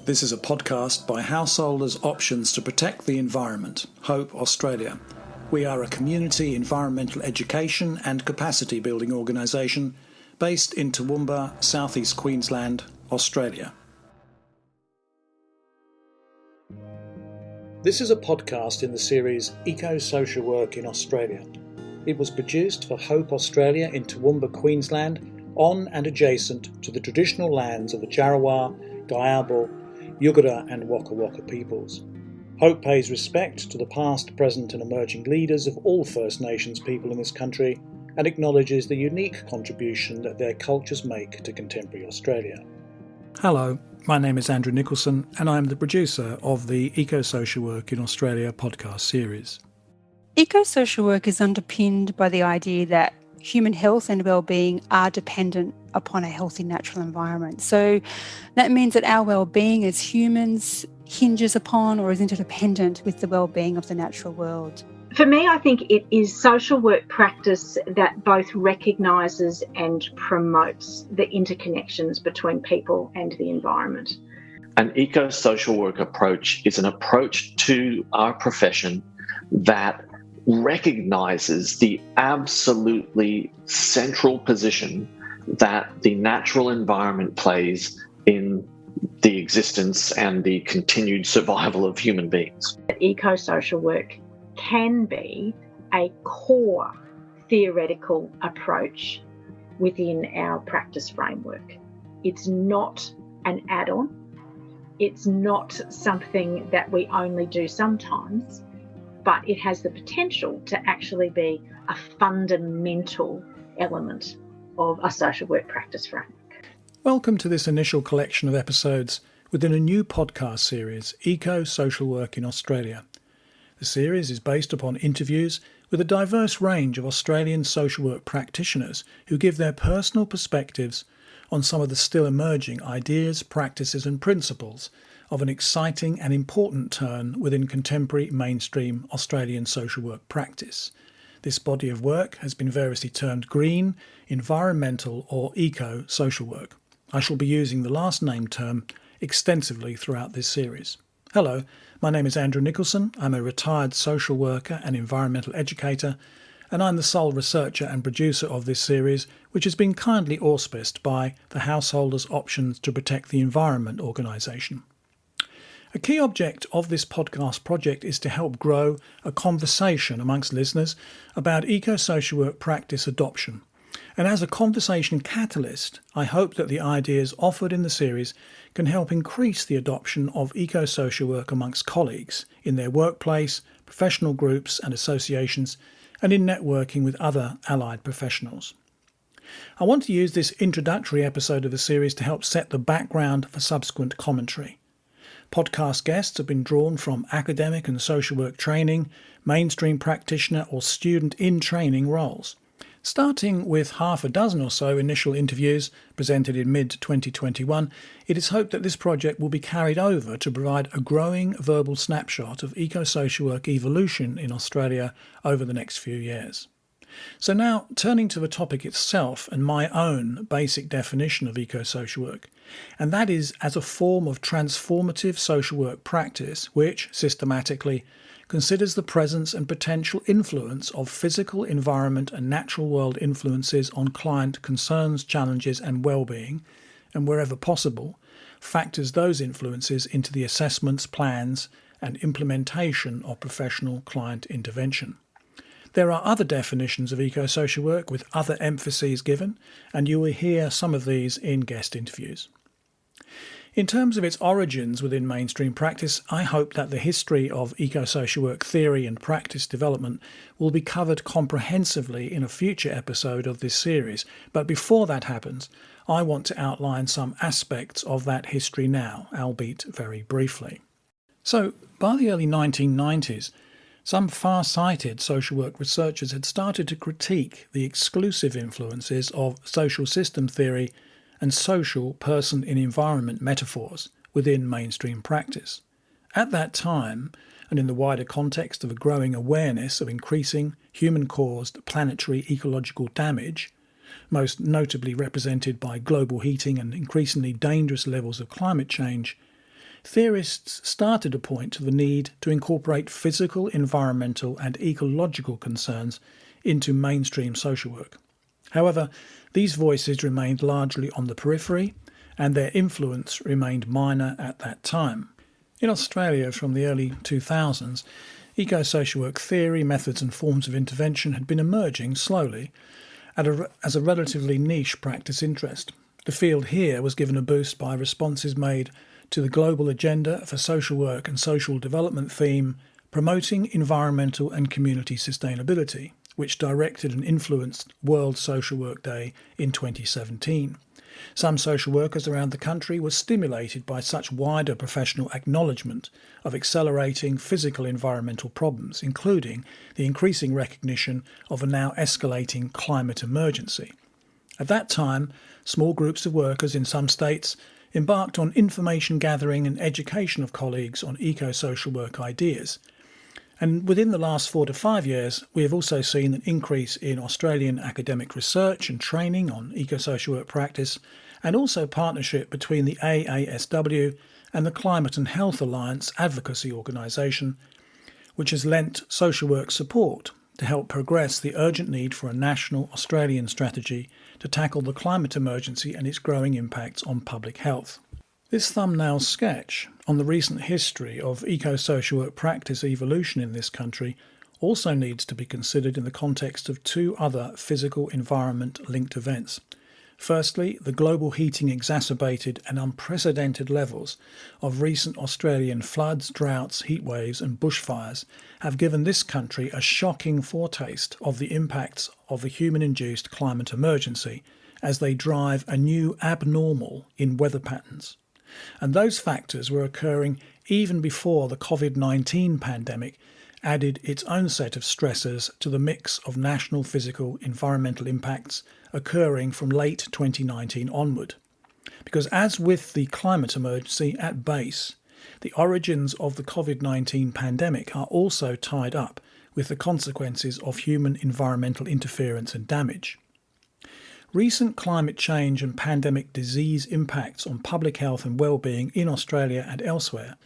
This is a podcast by Householders Options to Protect the Environment, Hope Australia. We are a community environmental education and capacity building organisation based in Toowoomba, southeast Queensland, Australia. This is a podcast in the series Eco-Social Work in Australia. It was produced for Hope Australia in Toowoomba, Queensland, on and adjacent to the traditional lands of the Djarawar, Gayabal, Yugara and Waka Waka peoples. Hope pays respect to the past, present and emerging leaders of all First Nations people in this country and acknowledges the unique contribution that their cultures make to contemporary Australia. Hello, my name is Andrew Nicholson and I am the producer of the Eco-Social Work in Australia podcast series. Eco-social work is underpinned by the idea that human health and well-being are dependent upon a healthy natural environment. So that means that our well-being as humans hinges upon or is interdependent with the well-being of the natural world. For me, I think it is social work practice that both recognises and promotes the interconnections between people and the environment. An eco-social work approach is an approach to our profession that recognises the absolutely central position that the natural environment plays in the existence and the continued survival of human beings. Eco-social work can be a core theoretical approach within our practice framework. It's not an add-on. It's not something that we only do sometimes, but it has the potential to actually be a fundamental element of a social work practice framework. Welcome to this initial collection of episodes within a new podcast series, Eco-Social Work in Australia. The series is based upon interviews with a diverse range of Australian social work practitioners who give their personal perspectives on some of the still emerging ideas, practices and principles of an exciting and important turn within contemporary mainstream Australian social work practice. This body of work has been variously termed green, environmental or eco-social work. I shall be using the last named term extensively throughout this series. Hello, my name is Andrew Nicholson. I'm a retired social worker and environmental educator, and I'm the sole researcher and producer of this series, which has been kindly auspiced by the Householders Options to Protect the Environment organisation. A key object of this podcast project is to help grow a conversation amongst listeners about eco-social work practice adoption. And as a conversation catalyst, I hope that the ideas offered in the series can help increase the adoption of eco-social work amongst colleagues in their workplace, professional groups and associations, and in networking with other allied professionals. I want to use this introductory episode of the series to help set the background for subsequent commentary. Podcast guests have been drawn from academic and social work training, mainstream practitioner or student in training roles. Starting with half a dozen or so initial interviews presented in mid-2021, it is hoped that this project will be carried over to provide a growing verbal snapshot of eco-social work evolution in Australia over the next few years. So now, turning to the topic itself and my own basic definition of eco-social work, and that is as a form of transformative social work practice which, systematically, considers the presence and potential influence of physical, environment and natural world influences on client concerns, challenges and well-being, and wherever possible, factors those influences into the assessments, plans and implementation of professional client intervention. There are other definitions of eco-social work with other emphases given, and you will hear some of these in guest interviews. In terms of its origins within mainstream practice, I hope that the history of eco-social work theory and practice development will be covered comprehensively in a future episode of this series. But before that happens, I want to outline some aspects of that history now, albeit very briefly. So, by the early 1990s, some far-sighted social work researchers had started to critique the exclusive influences of social system theory and social person-in-environment metaphors within mainstream practice. At that time, and in the wider context of a growing awareness of increasing human-caused planetary ecological damage, most notably represented by global heating and increasingly dangerous levels of climate change, theorists started to point to the need to incorporate physical, environmental and ecological concerns into mainstream social work. However, these voices remained largely on the periphery, and their influence remained minor at that time. In Australia from the early 2000s, eco-social work theory, methods and forms of intervention had been emerging slowly as a relatively niche practice interest. The field here was given a boost by responses made to the global agenda for social work and social development theme, promoting environmental and community sustainability, which directed and influenced World Social Work Day in 2017. Some social workers around the country were stimulated by such wider professional acknowledgement of accelerating physical environmental problems, including the increasing recognition of a now escalating climate emergency. At that time, small groups of workers in some states embarked on information gathering and education of colleagues on eco-social work ideas. And within the last 4 to 5 years, we have also seen an increase in Australian academic research and training on eco-social work practice, and also partnership between the AASW and the Climate and Health Alliance advocacy organisation, which has lent social work support to help progress the urgent need for a national Australian strategy to tackle the climate emergency and its growing impacts on public health. This thumbnail sketch on the recent history of eco-social work practice evolution in this country also needs to be considered in the context of 2 other physical environment-linked events. Firstly, the global heating exacerbated and unprecedented levels of recent Australian floods, droughts, heatwaves and bushfires have given this country a shocking foretaste of the impacts of the human-induced climate emergency as they drive a new abnormal in weather patterns. And those factors were occurring even before the COVID-19 pandemic added its own set of stressors to the mix of national physical environmental impacts occurring from late 2019 onward. Because as with the climate emergency at base, the origins of the COVID-19 pandemic are also tied up with the consequences of human environmental interference and damage. Recent climate change and pandemic disease impacts on public health and well-being in Australia and elsewhere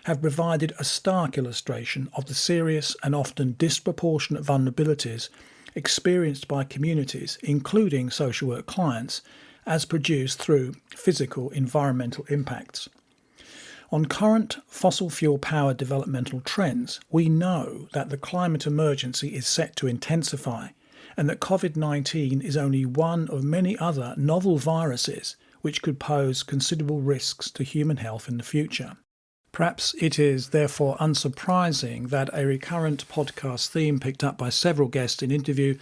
have provided a stark illustration of the serious and often disproportionate vulnerabilities experienced by communities, including social work clients, as produced through physical environmental impacts. On current fossil fuel powered developmental trends, we know that the climate emergency is set to intensify, and that COVID-19 is only one of many other novel viruses which could pose considerable risks to human health in the future. Perhaps it is therefore unsurprising that a recurrent podcast theme picked up by several guests in interview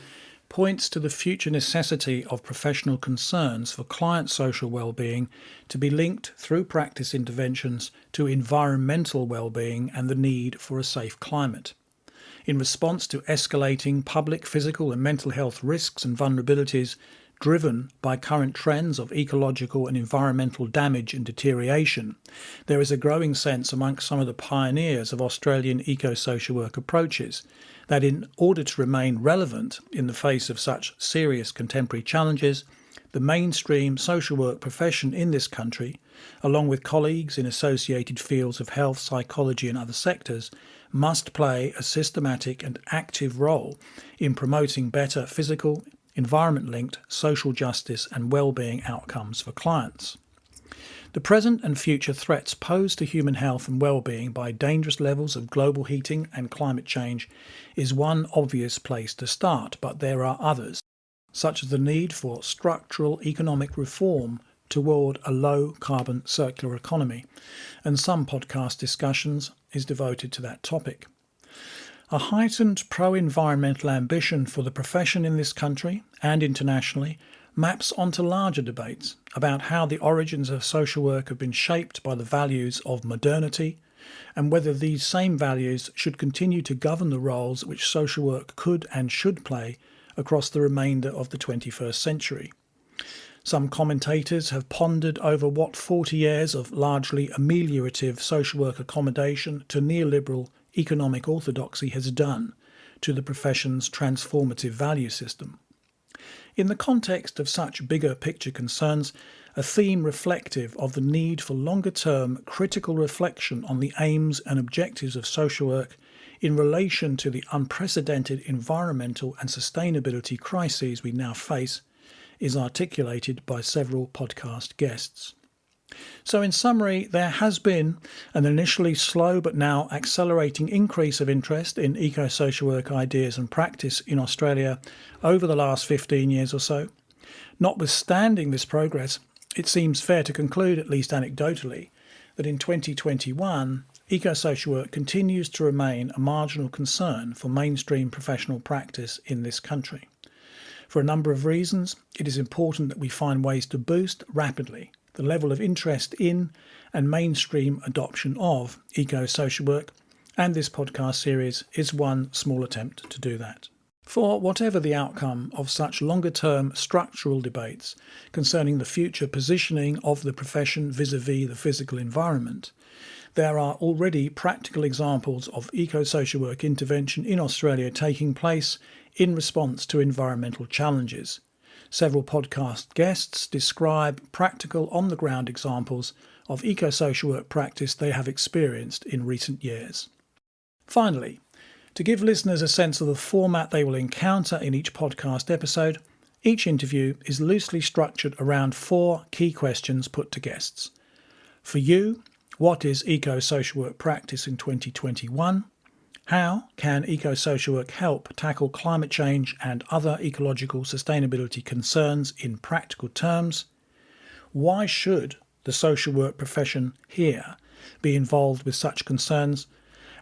points to the future necessity of professional concerns for client social well-being to be linked through practice interventions to environmental well-being and the need for a safe climate. In response to escalating public, physical and mental health risks and vulnerabilities driven by current trends of ecological and environmental damage and deterioration, there is a growing sense amongst some of the pioneers of Australian eco-social work approaches that in order to remain relevant in the face of such serious contemporary challenges, the mainstream social work profession in this country, along with colleagues in associated fields of health, psychology and other sectors, must play a systematic and active role in promoting better physical, environment-linked social justice and well-being outcomes for clients. The present and future threats posed to human health and well-being by dangerous levels of global heating and climate change is one obvious place to start, but there are others, such as the need for structural economic reform toward a low-carbon circular economy, and some podcast discussions is devoted to that topic. A heightened pro-environmental ambition for the profession in this country and internationally maps onto larger debates about how the origins of social work have been shaped by the values of modernity and whether these same values should continue to govern the roles which social work could and should play across the remainder of the 21st century. Some commentators have pondered over what 40 years of largely ameliorative social work accommodation to neoliberal economic orthodoxy has done to the profession's transformative value system. In the context of such bigger picture concerns, a theme reflective of the need for longer-term critical reflection on the aims and objectives of social work in relation to the unprecedented environmental and sustainability crises we now face is articulated by several podcast guests. So in summary, there has been an initially slow but now accelerating increase of interest in eco-social work ideas and practice in Australia over the last 15 years or so. Notwithstanding this progress, it seems fair to conclude, at least anecdotally, that in 2021, eco-social work continues to remain a marginal concern for mainstream professional practice in this country. For a number of reasons, it is important that we find ways to boost rapidly the level of interest in and mainstream adoption of eco-social work, and this podcast series is one small attempt to do that. For whatever the outcome of such longer-term structural debates concerning the future positioning of the profession vis-à-vis the physical environment, there are already practical examples of eco-social work intervention in Australia taking place in response to environmental challenges. Several podcast guests describe practical on-the-ground examples of eco-social work practice they have experienced in recent years. Finally, to give listeners a sense of the format they will encounter in each podcast episode, each interview is loosely structured around 4 key questions put to guests. For you, what is eco-social work practice in 2021? How can eco-social work help tackle climate change and other ecological sustainability concerns in practical terms? Why should the social work profession here be involved with such concerns?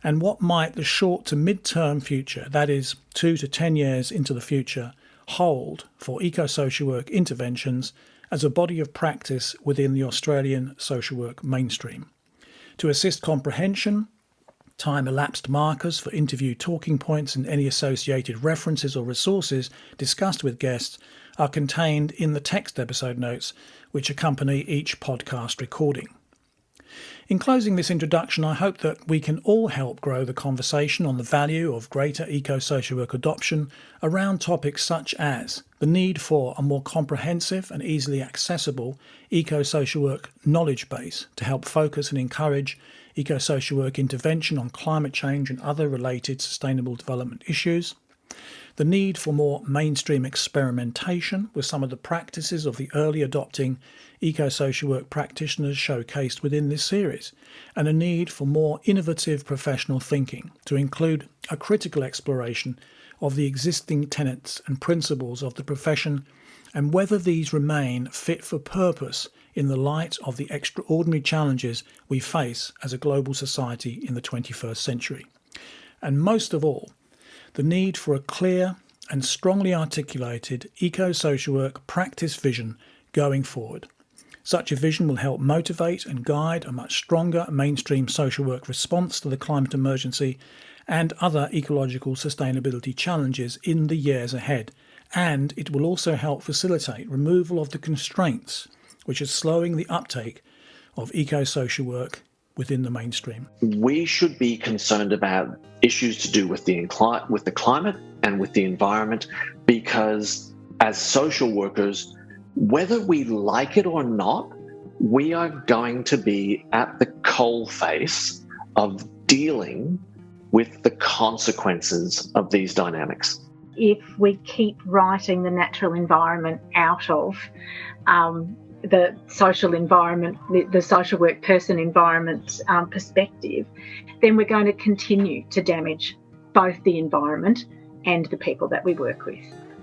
And what might the short to mid-term future, that is 2 to 10 years into the future, hold for eco-social work interventions as a body of practice within the Australian social work mainstream? To assist comprehension, time-elapsed markers for interview talking points and any associated references or resources discussed with guests are contained in the text episode notes which accompany each podcast recording. In closing this introduction, I hope that we can all help grow the conversation on the value of greater eco-social work adoption around topics such as the need for a more comprehensive and easily accessible eco-social work knowledge base to help focus and encourage eco-social work intervention on climate change and other related sustainable development issues, the need for more mainstream experimentation with some of the practices of the early adopting eco-social work practitioners showcased within this series, and a need for more innovative professional thinking to include a critical exploration of the existing tenets and principles of the profession and whether these remain fit for purpose in the light of the extraordinary challenges we face as a global society in the 21st century. And most of all, the need for a clear and strongly articulated eco-social work practice vision going forward. Such a vision will help motivate and guide a much stronger mainstream social work response to the climate emergency and other ecological sustainability challenges in the years ahead. And it will also help facilitate removal of the constraints which are slowing the uptake of eco-social work within the mainstream. We should be concerned about issues to do with the climate and with the environment, because as social workers, whether we like it or not, we are going to be at the coalface of dealing with the consequences of these dynamics. If we keep writing the natural environment out of the social environment, the social work person environment perspective, then we're going to continue to damage both the environment and the people that we work with.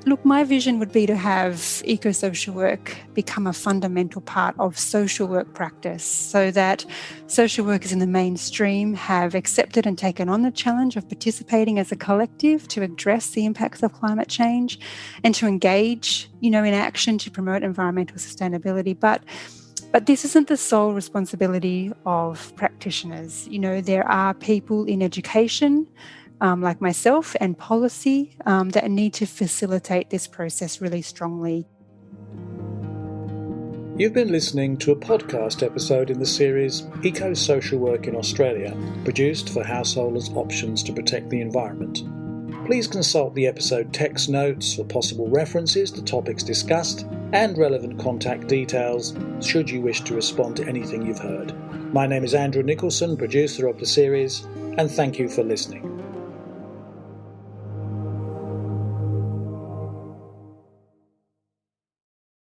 Look, my vision would be to have eco-social work become a fundamental part of social work practice so that social workers in the mainstream have accepted and taken on the challenge of participating as a collective to address the impacts of climate change and to engage, in action to promote environmental sustainability. But this isn't the sole responsibility of practitioners. There are people in education, like myself, and policy that need to facilitate this process really strongly. You've been listening to a podcast episode in the series Eco-Social Work in Australia, produced for householders' options to protect the environment. Please consult the episode text notes for possible references to topics discussed and relevant contact details should you wish to respond to anything you've heard. My name is Andrew Nicholson, producer of the series, and thank you for listening.